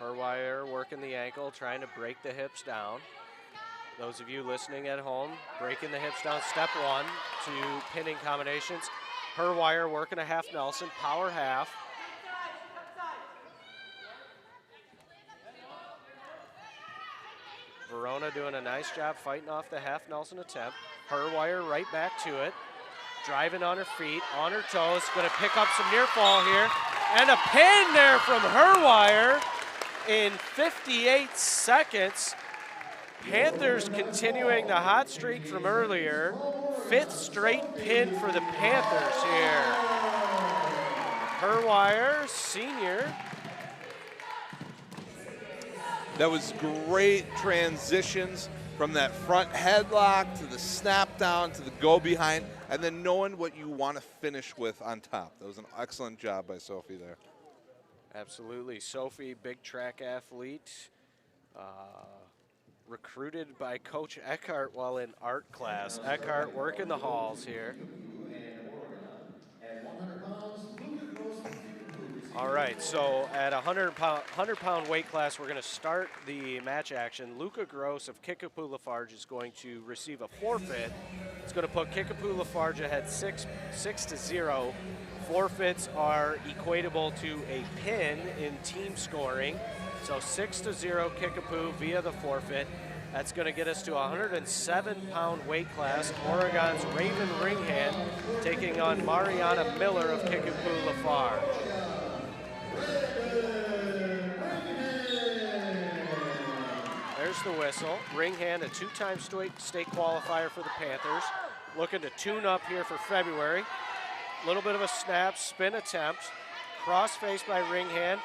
Herwire working the ankle, trying to break the hips down. Those of you listening at home, breaking the hips down, step one to pinning combinations. Herwire working a half Nelson, power half. Verona doing a nice job fighting off the half Nelson attempt. Herwire right back to it. Driving on her feet, on her toes, gonna pick up some near fall here. And a pin there from Herwire in 58 seconds. Panthers continuing the hot streak from earlier. Fifth straight pin for the Panthers here. Herwire, senior. That was great transitions from that front headlock to the snap down to the go behind, and then knowing what you want to finish with on top. That was an excellent job by Sophie there. Absolutely. Sophie, big track athlete, recruited by Coach Eckhart while in art class. Eckhart working the halls here. All right, so at 100-pound weight class, we're going to start the match action. Luca Gross of Kickapoo Lafarge is going to receive a forfeit. It's going to put Kickapoo Lafarge ahead 6-0. Forfeits are equatable to a pin in team scoring. So 6-0 Kickapoo via the forfeit. That's going to get us to a 107-pound weight class. Oregon's Raven Ringhand taking on Mariana Miller of Kickapoo Lafarge. There's the whistle. Ringhand, a two-time state qualifier for the Panthers. Looking to tune up here for February. A little bit of a snap, spin attempt. Cross face by Ringhand.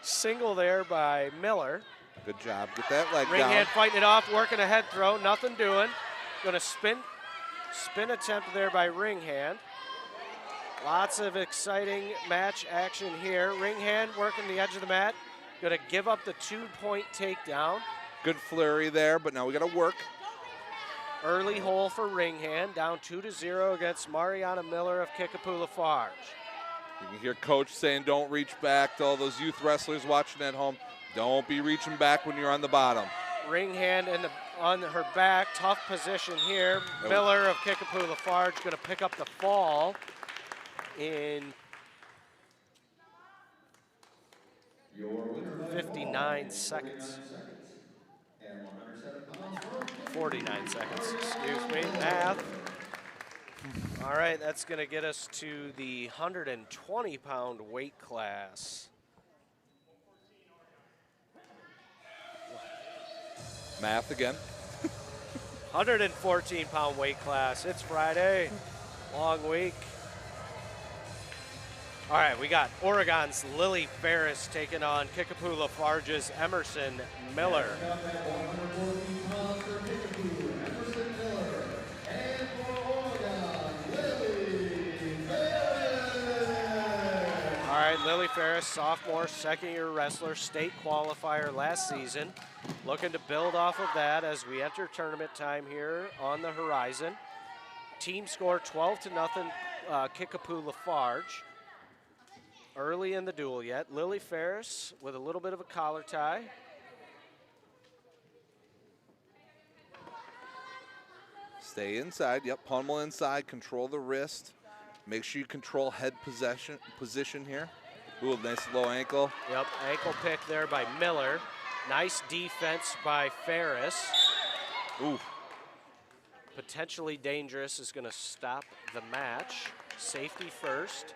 Single there by Miller. Good job. Get that leg down. Ringhand fighting it off, working a head throw. Nothing doing. Going to spin attempt there by Ringhand. Lots of exciting match action here. Ringhand working the edge of the mat. Going to give up the 2-point takedown. Good flurry there, but now we got to work. Early hole for Ringhand, down 2-0 against Mariana Miller of Kickapoo Lafarge. You can hear Coach saying don't reach back to all those youth wrestlers watching at home. Don't be reaching back when you're on the bottom. Ringhand on her back, tough position here. Miller of Kickapoo Lafarge going to pick up the fall in 59 seconds. 49 seconds, excuse me, math. All right, that's going to get us to the 120-pound weight class. Math again. 114-pound weight class. It's Friday, long week. All right, we got Oregon's Lily Ferris taking on Kickapoo Lafarge's Emerson Miller. All right, Lily Ferris, sophomore, second-year wrestler, state qualifier last season. Looking to build off of that as we enter tournament time here on the horizon. Team score 12-0, Kickapoo Lafarge. Early in the duel yet. Lily Ferris with a little bit of a collar tie. Stay inside. Yep, pummel inside. Control the wrist. Make sure you control head position here. Ooh, nice low ankle. Yep, ankle pick there by Miller. Nice defense by Ferris. Ooh. Potentially dangerous is going to stop the match. Safety first.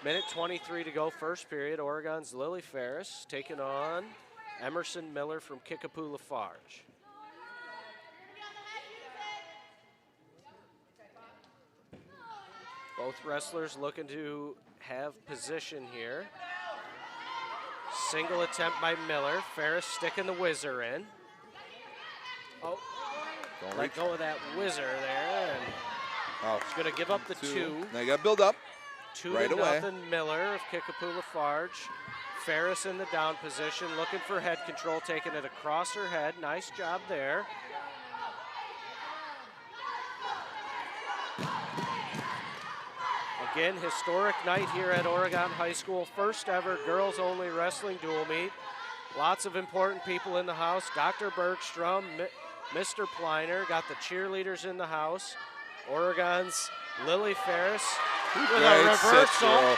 Minute 23 to go, first period. Oregon's Lily Ferris taking on Emerson Miller from Kickapoo Lafarge. Both wrestlers looking to have position here. Single attempt by Miller. Ferris sticking the whizzer in. Oh, let go of that whizzer there. And he's going to give up the two. Now you got to build up. 2-0 Miller of Kickapoo Lafarge. Ferris in the down position, looking for head control, taking it across her head. Nice job there. Again, historic night here at Oregon High School. First ever girls only wrestling dual meet. Lots of important people in the house. Dr. Bergstrom, Mr. Pliner, got the cheerleaders in the house. Oregon's Lily Ferris with a reversal.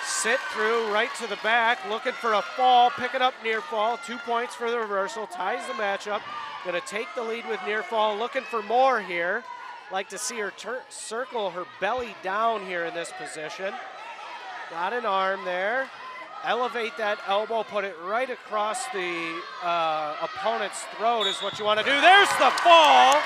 Sit through right to the back, looking for a fall, picking up near fall. 2 points for the reversal, ties the matchup. Gonna take the lead with near fall, looking for more here. Like to see her circle her belly down here in this position. Got an arm there. Elevate that elbow, put it right across the opponent's throat is what you want to do. There's the fall.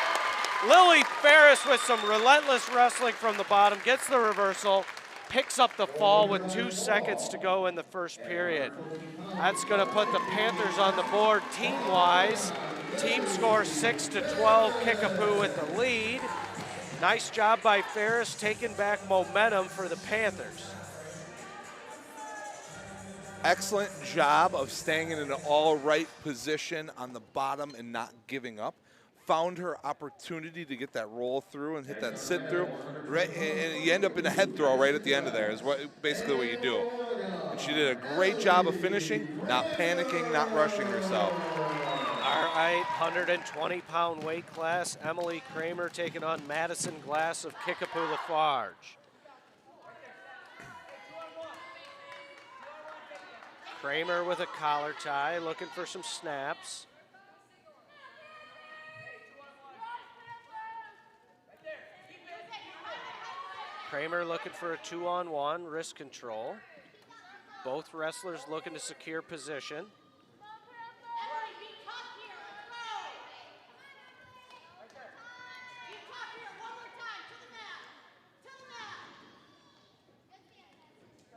Lily Ferris with some relentless wrestling from the bottom, gets the reversal. picks up the fall with 2 seconds to go in the first period. That's going to put the Panthers on the board team-wise. Team score 6-12, Kickapoo with the lead. Nice job by Ferris taking back momentum for the Panthers. Excellent job of staying in an all right position on the bottom and not giving up. Found her opportunity to get that roll through and hit that sit through. Right, and you end up in a head throw right at the end of there is basically what you do. And she did a great job of finishing, not panicking, not rushing herself. All right, 120-pound weight class. Emily Kramer taking on Madison Glass of Kickapoo Lafarge. Kramer with a collar tie, looking for some snaps. Kramer looking for a 2-on-1, wrist control. Both wrestlers looking to secure position.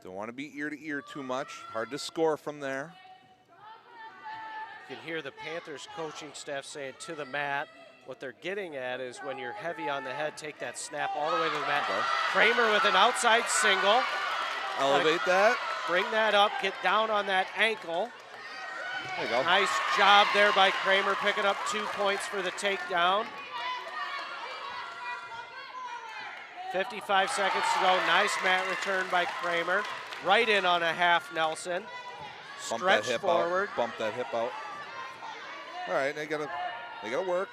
Don't want to be ear to ear too much. Hard to score from there. You can hear the Panthers coaching staff saying to the mat. What they're getting at is when you're heavy on the head, take that snap all the way to the mat. Okay. Kramer with an outside single. Elevate that. Bring that up, get down on that ankle. There you go. Nice job there by Kramer, picking up 2 points for the takedown. 55 seconds to go. Nice mat return by Kramer. Right in on a half Nelson. Stretch forward. Bump that hip out. All right, they gotta work.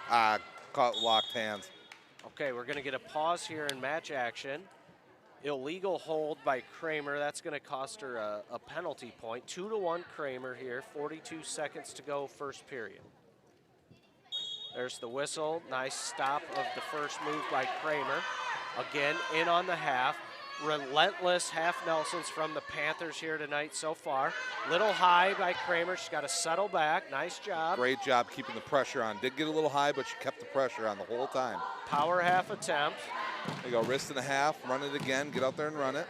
Caught locked hands. Okay, we're gonna get a pause here in match action. Illegal hold by Kramer. That's gonna cost her a penalty point. 2-1 Kramer here. 42 seconds to go, first period. There's the whistle. Nice stop of the first move by Kramer. Again, in on the half. Relentless half Nelsons from the Panthers here tonight so far. Little high by Kramer. She's got to settle back. Nice job. Great job keeping the pressure on. Did get a little high, but she kept the pressure on the whole time. Power half attempt. There you go, wrist and a half. Run it again. Get out there and run it.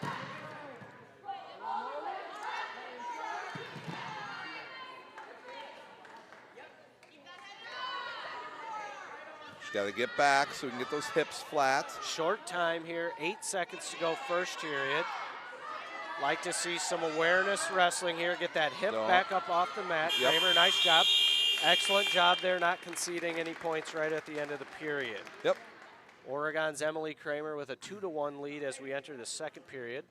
Got to get back so we can get those hips flat. Short time here, 8 seconds to go first period. Like to see some awareness wrestling here. Get that hip back up off the mat. Yep. Kramer, nice job. Excellent job there, not conceding any points right at the end of the period. Yep. Oregon's Emily Kramer with a 2-1 lead as we enter the second period.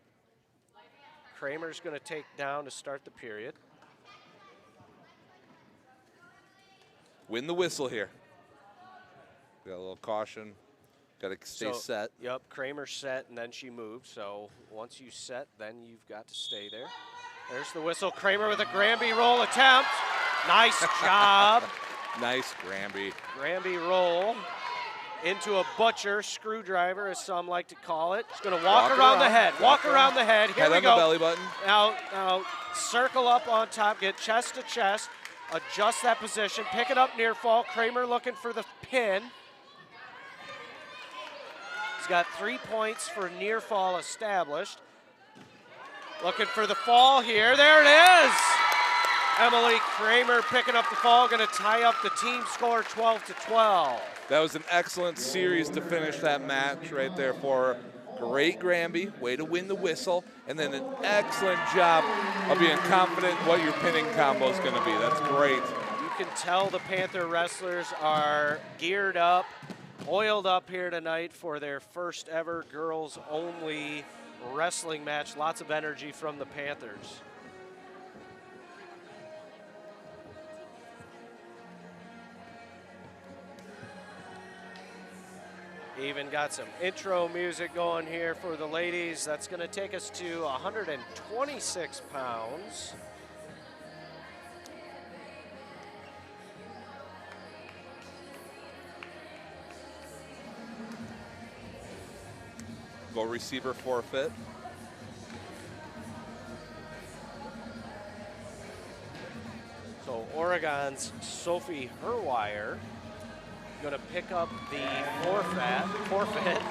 Kramer's going to take down to start the period. Win the whistle here. Got a little caution. Got to stay set. Yep, Kramer set, and then she moved. So once you set, then you've got to stay there. There's the whistle. Kramer with a Granby roll attempt. Nice job. Nice Granby. Granby roll into a butcher, screwdriver, as some like to call it. She's going to walk around the head. Walk around the head. Here head we on go. The belly button. Now, circle up on top. Get chest to chest. Adjust that position. Pick it up near fall. Kramer looking for the pin. He's got 3 points for near fall established. Looking for the fall here. There it is. Emily Kramer picking up the fall, going to tie up the team score 12-12. That was an excellent series to finish that match right there for her. Great Granby, way to win the whistle, and then an excellent job of being confident in what your pinning combo is going to be. That's great. You can tell the Panther wrestlers are geared up, oiled up here tonight for their first ever girls only wrestling match. Lots of energy from the Panthers. Even got some intro music going here for the ladies. That's going to take us to 126 pounds. Go receiver forfeit. So Oregon's Sophie Herwire going to pick up the forfeit.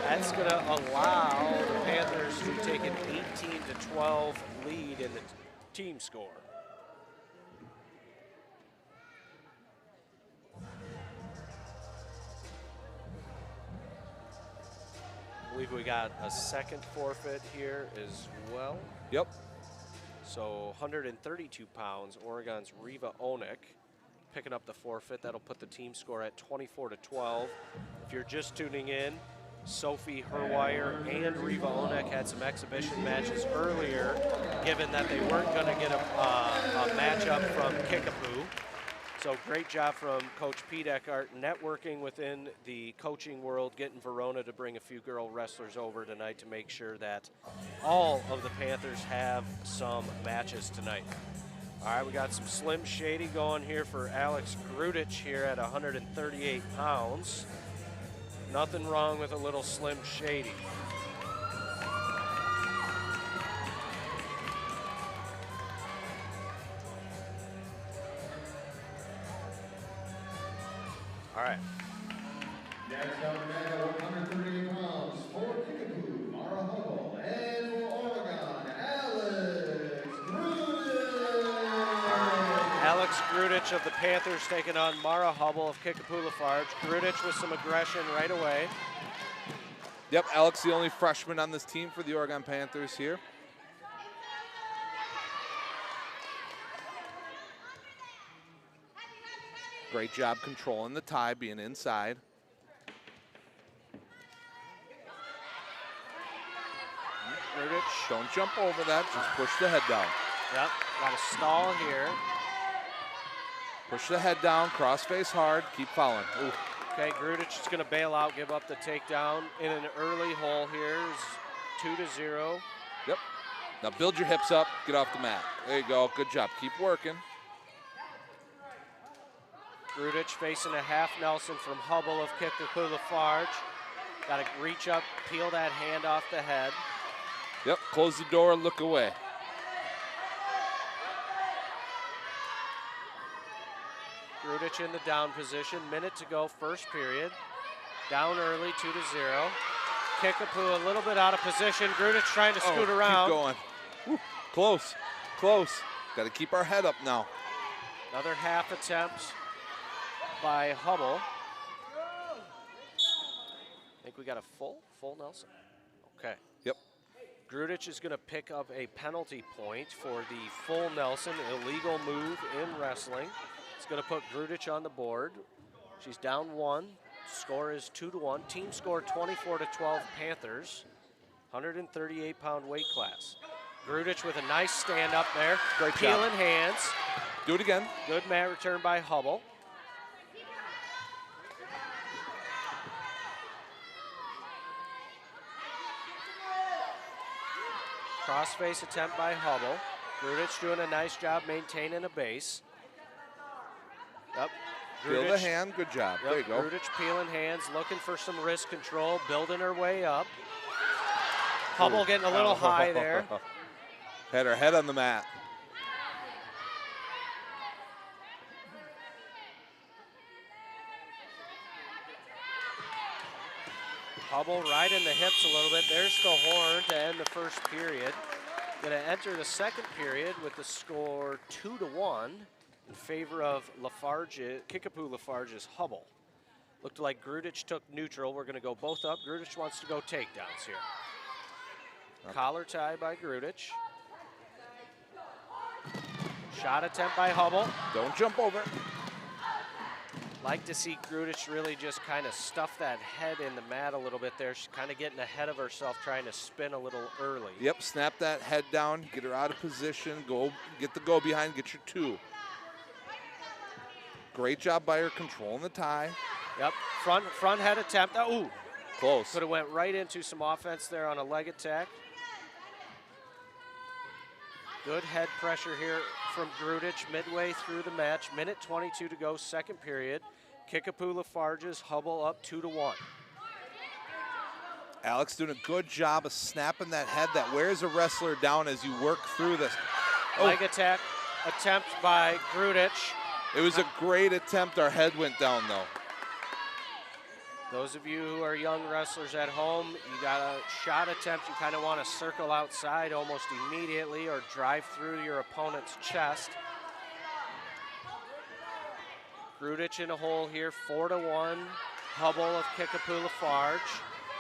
That's going to allow the Panthers to take an 18-12 lead in the team score. I believe we got a second forfeit here as well. Yep. So 132 pounds, Oregon's Reva Onik picking up the forfeit. That'll put the team score at 24-12. If you're just tuning in, Sophie Herwire and Reva Onik had some exhibition matches earlier, given that they weren't going to get a matchup from Kickapoo. So great job from Coach Pete Eckhart, networking within the coaching world, getting Verona to bring a few girl wrestlers over tonight to make sure that all of the Panthers have some matches tonight. All right, we got some Slim Shady going here for Alex Grudich here at 138 pounds. Nothing wrong with a little Slim Shady. All right. Next up, man, 138 pounds for Kickapoo, Mara Hubble, and for Oregon, Alex Grudich. Alex Grudich of the Panthers taking on Mara Hubble of Kickapoo Lafarge. Grudich with some aggression right away. Yep, Alex, the only freshman on this team for the Oregon Panthers here. Great job controlling the tie, being inside. Grudich. Don't jump over that, just push the head down. Yep, got a stall here. Push the head down, cross face hard, keep following. Ooh. Okay, Grudich is going to bail out, give up the takedown in an early hole here. It's 2-0. Yep. Now build your hips up, get off the mat. There you go, good job, keep working. Grudich facing a half Nelson from Hubble of Kickapoo Lafarge. Got to reach up, peel that hand off the head. Yep, close the door, look away. Grudich in the down position, minute to go, first period. Down early, 2-0. Kickapoo a little bit out of position. Grudich trying to scoot around. Keep going. Woo. Close, close. Got to keep our head up now. Another half attempt by Hubble. I think we got a full Nelson. Okay. Yep. Grudich is going to pick up a penalty point for the full Nelson, illegal move in wrestling. It's going to put Grudich on the board. She's down 1. Score is 2-1. Team score 24-12 Panthers. 138-pound weight class. Grudich with a nice stand up there. Great Peeling job. hands. Do it again. Good mat return by Hubble. Crossface attempt by Hubble. Grudich doing a nice job maintaining a base. Yep. Feel the hand, good job. Yep. There you go. Grudich peeling hands, looking for some wrist control, building her way up. Hubble getting a little high there. Had her head on the mat. Hubble right in the hips a little bit. There's the horn to end the first period. Going to enter the second period with the score 2-1 in favor of Kickapoo Lafarge's Hubble. Looked like Grudich took neutral. We're going to go both up. Grudich wants to go takedowns here. Collar tie by Grudich. Shot attempt by Hubble. Don't jump over. Like to see Grudich really just kind of stuff that head in the mat a little bit there. She's kind of getting ahead of herself, trying to spin a little early. Yep, snap that head down, get her out of position, go get the go behind, get your 2. Great job by her controlling the tie. Yep, front head attempt. Oh, close. Could have went right into some offense there on a leg attack. Good head pressure here from Grudich midway through the match. Minute 22 to go, second period. Kickapoo Lafarge's Hubble up 2-1. Alex doing a good job of snapping that head that wears a wrestler down as you work through this. Leg attack attempt by Grudich. It was a great attempt. Our head went down though. Those of you who are young wrestlers at home, you got a shot attempt. You kind of want to circle outside almost immediately or drive through your opponent's chest. Grudich in a hole here, 4-1. Hubble of Kickapoo Lafarge.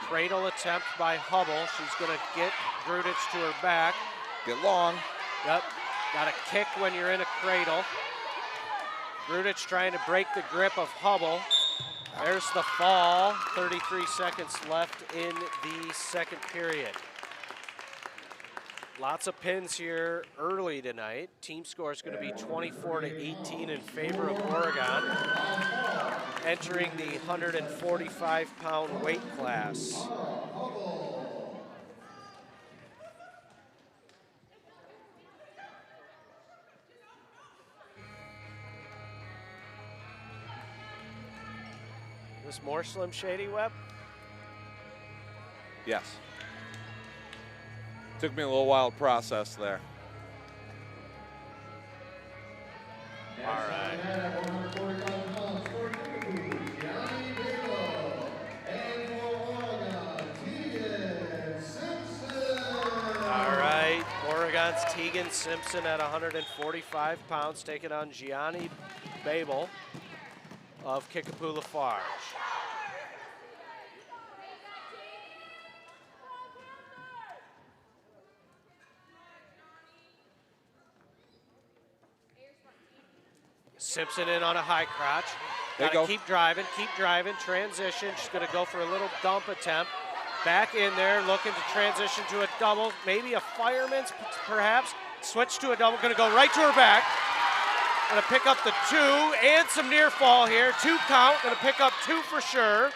Cradle attempt by Hubble. She's going to get Grudich to her back. Get long. Yep, got to kick when you're in a cradle. Grudich trying to break the grip of Hubble. There's the fall. 33 seconds left in the second period. Lots of pins here early tonight. Team score is going to be 24-18 in favor of Oregon, entering the 145-pound weight class. This more Slim Shady, Webb? Yes. Took me a little while to process there. All right. All right, Oregon's Tegan Simpson at 145 pounds, taking on Gianni Babel of Kickapoo Lafarge. Simpson in on a high crotch. Gotta keep driving, transition. She's gonna go for a little dump attempt. Back in there, looking to transition to a double, maybe a fireman's perhaps. Switch to a double, gonna go right to her back. Gonna pick up the 2 and some near fall here. 2 count, gonna pick up 2 for sure.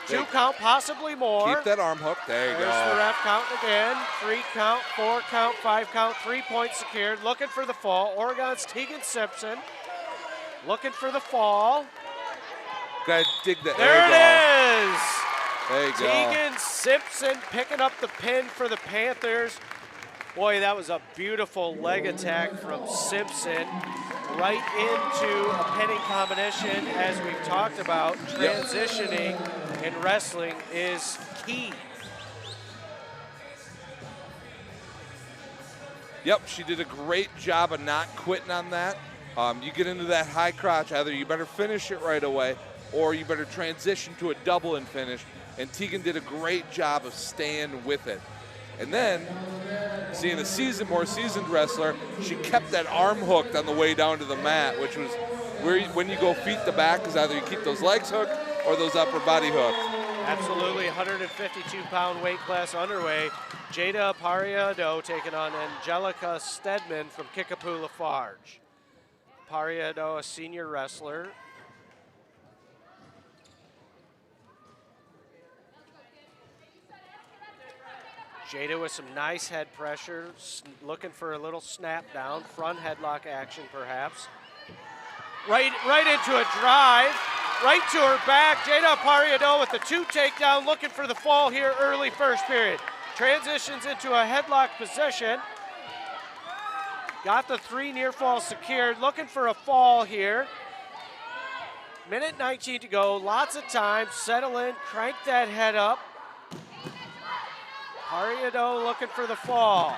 2 count, possibly more. Keep that arm hook, there you go. There's the ref counting again. 3 count, 4 count, 5 count, 3 points secured. Looking for the fall, Oregon's Tegan Simpson. Looking for the fall. Gotta dig that. There it is. There you go. Tegan Simpson picking up the pin for the Panthers. Boy, that was a beautiful leg attack from Simpson. Right into a pinning combination, as we've talked about. Transitioning in wrestling is key. Yep, she did a great job of not quitting on that. You get into that high crotch, either you better finish it right away or you better transition to a double and finish. And Tegan did a great job of staying with it. And then, seeing a more seasoned wrestler, she kept that arm hooked on the way down to the mat, which was where when you go feet to back, is either you keep those legs hooked or those upper body hooked. Absolutely, 152-pound weight class underway. Jada Pariado taking on Angelica Stedman from Kickapoo Lafarge. Pariado, a senior wrestler. Jada with some nice head pressure, looking for a little snap down, front headlock action perhaps. Right into a drive, right to her back. Jada Pariado with the 2 takedown, looking for the fall here early first period. Transitions into a headlock position. Got the 3 near falls secured, looking for a fall here. Minute 19 to go, lots of time, settle in, crank that head up. Pariado looking for the fall.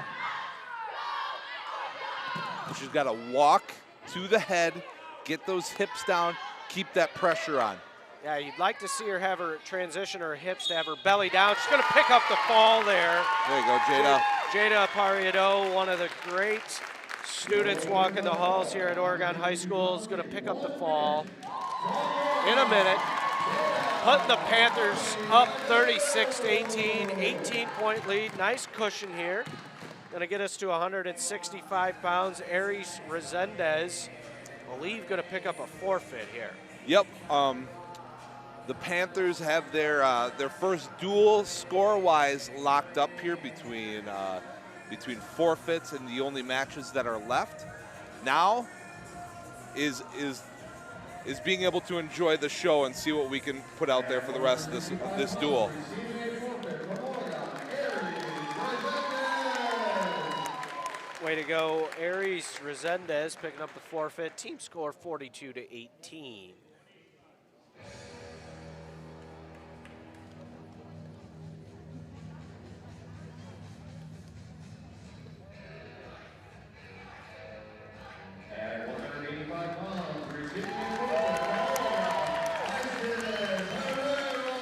She's got to walk to the head, get those hips down, keep that pressure on. Yeah, you'd like to see her have her transition her hips to have her belly down. She's going to pick up the fall there. There you go, Jada. Jada Pariado, one of the great students walking the halls here at Oregon High School, is going to pick up the fall in a minute. Putting the Panthers up 36-18, 18-point lead. Nice cushion here. Going to get us to 165 pounds. Aries Resendez, I believe, going to pick up a forfeit here. Yep. The Panthers have their first duel score-wise locked up here between forfeits and the only matches that are left. Now is being able to enjoy the show and see what we can put out there for the rest of this duel. Way to go, Aries Resendez picking up the forfeit. Team score 42-18.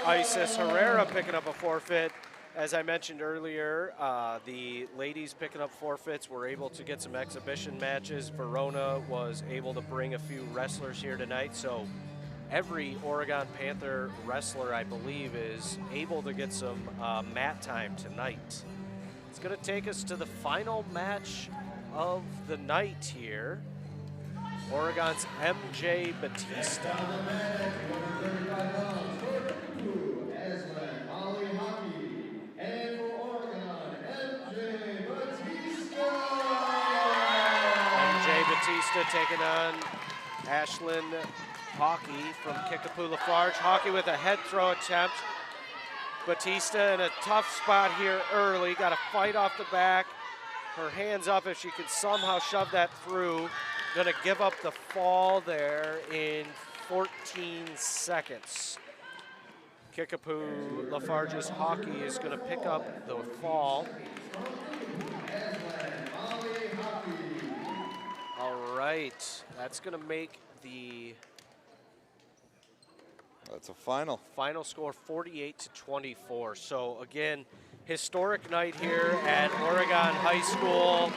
Isis Herrera picking up a forfeit. As I mentioned earlier, the ladies picking up forfeits were able to get some exhibition matches. Verona was able to bring a few wrestlers here tonight, so every Oregon Panther wrestler, I believe, is able to get some mat time tonight. It's going to take us to the final match of the night here. Oregon's MJ Batista. MJ Batista taking on Ashlyn Hawkey from Kickapoo Lafarge. Hawkey with a head throw attempt. Batista in a tough spot here early. Got to fight off the back. Her hands up if she could somehow shove that through. Gonna give up the fall there in 14 seconds. Kickapoo Lafarge's Hawkey is gonna pick up the fall. All right, that's gonna make the That's a final. final score 48-24. So again, historic night here at Oregon High School.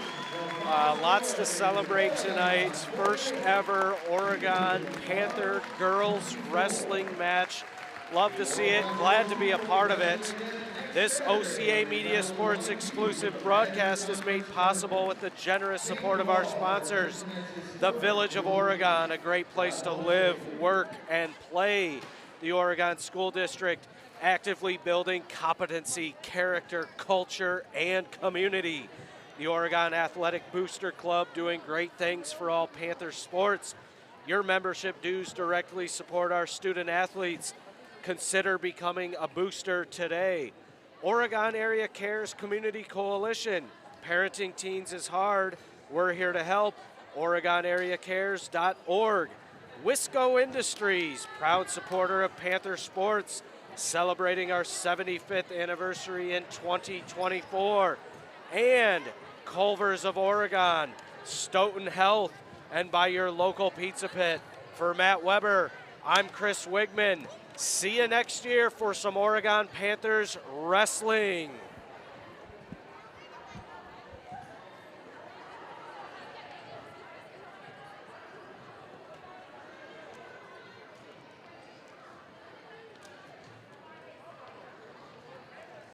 Lots to celebrate tonight. First ever Oregon Panther girls wrestling match. Love to see it, glad to be a part of it. This OCA Media Sports exclusive broadcast is made possible with the generous support of our sponsors. The Village of Oregon, a great place to live, work, and play. The Oregon School District, actively building competency, character, culture, and community. The Oregon Athletic Booster Club, doing great things for all Panther sports. Your membership dues directly support our student athletes. Consider becoming a booster today. Oregon Area Cares Community Coalition. Parenting teens is hard. We're here to help. OregonAreaCares.org. Wisco Industries, proud supporter of Panther sports, celebrating our 75th anniversary in 2024. And Culver's of Oregon, Stoughton Health, and by your local Pizza Pit. For Matt Weber, I'm Chris Wigman. See you next year for some Oregon Panthers wrestling.